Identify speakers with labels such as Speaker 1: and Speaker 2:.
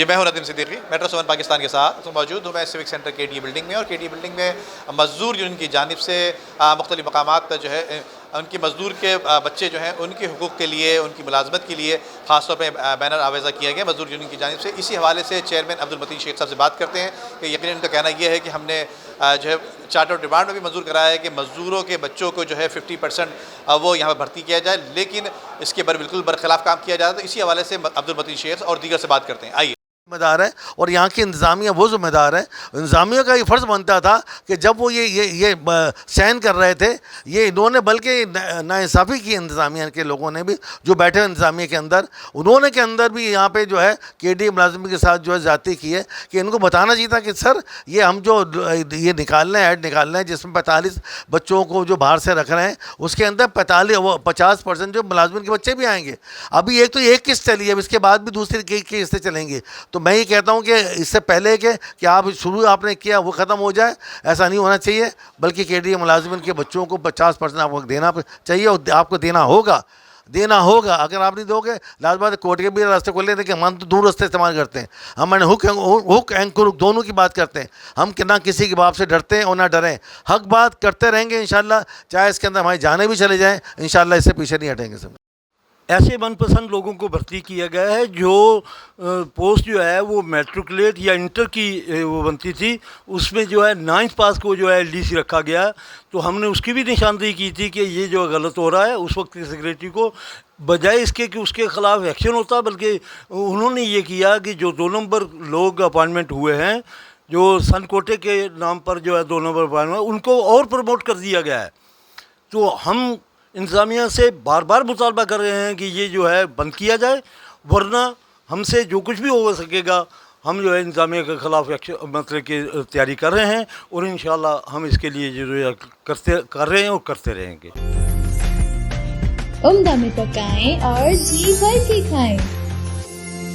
Speaker 1: जी, मैं हूं नदीम सिद्दीकी, मेट्रो 7 पाकिस्तान के साथ तो मौजूद हूं मैं सिविक सेंटर केडी बिल्डिंग में। और केडी बिल्डिंग में मज़दूर यूनियन की जानिब से मुख्तलिफ़ मकामात पर जो है उनकी मज़दूर के बच्चे जो हैं उनके हुकूक़ के लिए, उनकी मुलाज़मत के लिए ख़ास तौर पर बैनर आवेज़ा किया गया मज़दूर यूनियन की जानिब से। इसी हवाले से चेयरमैन अब्दुल मतीन शेख साहब से बात करते हैं कि यकीनन उनका कहना यह है कि हमने जो है चार्टर ऑफ डिमांड में भी मंजूर कराया है कि मज़दूरों के बच्चों को जो है 50% वो यहाँ पर भर्ती किया जाए, लेकिन इसके बिल्कुल बरखिलाफ़ काम किया जा रहा है। तो इसी हवाले से अब्दुल मतीन शेख और दीगर से बात करते हैं। आइए।
Speaker 2: जिम्मेदार है और यहाँ की इंतज़ामिया वो जिम्मेदार है। इंतज़ामिया का ये फ़र्ज़ बनता था कि जब वो ये सहन कर रहे थे, ये इन्होंने बल्कि नाइंसाफ़ी की इंतज़ामिया के लोगों ने भी जो बैठे इंतज़ामिया के अंदर, उन्होंने के अंदर भी यहाँ पे जो है केडी मुलाजिम के साथ जो है ज़्यादती की है कि इनको बताना चाहिए था कि सर ये हम जो ये निकाल रहे हैं, ऐड निकाल रहे हैं जिसमें 45 बच्चों को जो बाहर से रख रहे हैं, उसके अंदर 50% जो मुलाजिम के बच्चे भी आएंगे। अभी एक तो एक किस्त चली है, अब इसके बाद भी दूसरी किस्तें चलेंगी। तो मैं ये कहता हूँ कि इससे पहले कि आप शुरू आपने किया वो ख़त्म हो जाए, ऐसा नहीं होना चाहिए। बल्कि केडी मुलाजिमिन के बच्चों को 50% आपको देना चाहिए और आपको देना होगा। अगर आप नहीं दोगे, लाजमी कोर्ट के भी रास्ते खोल लेते कि हम तो दूर रास्ते इस्तेमाल करते हैं। हम हुक एंड क्रुक दोनों की बात करते हैं। हम ना किसी के बाप से डरते हैं और ना डरें। हक बात करते रहेंगे इंशाल्लाह, चाहे इसके अंदर हमारी जाने भी चले जाएँ, इंशाल्लाह इससे पीछे नहीं हटेंगे सब।
Speaker 3: ऐसे मनपसंद लोगों को भर्ती किया गया है जो पोस्ट जो है वो मैट्रिकुलेट या इंटर की वो बनती थी, उसमें जो है 9th पास को जो है LDC रखा गया। तो हमने उसकी भी निशानदेही की थी कि ये जो गलत हो रहा है। उस वक्त की सेक्रेटरी को बजाय इसके कि उसके ख़िलाफ़ एक्शन होता, बल्कि उन्होंने ये किया कि जो 2 नंबर लोग अपॉइंटमेंट हुए हैं, जो सन कोटे के नाम पर जो है 2 नंबर अपॉइंटमेंट, उनको और प्रमोट कर दिया गया है। तो हम इंतज़ामिया से बार बार मुतालबा कर रहे हैं कि ये जो है बंद किया जाए, वरना हमसे जो कुछ भी हो सकेगा हम जो है इंतज़ामिया के ख़िलाफ़ मतलब की तैयारी कर रहे हैं और इंशाल्लाह हम इसके लिए जो है कर रहे हैं और करते रहेंगे।
Speaker 4: उम्दा में पकाएं और जी भर के खाएं।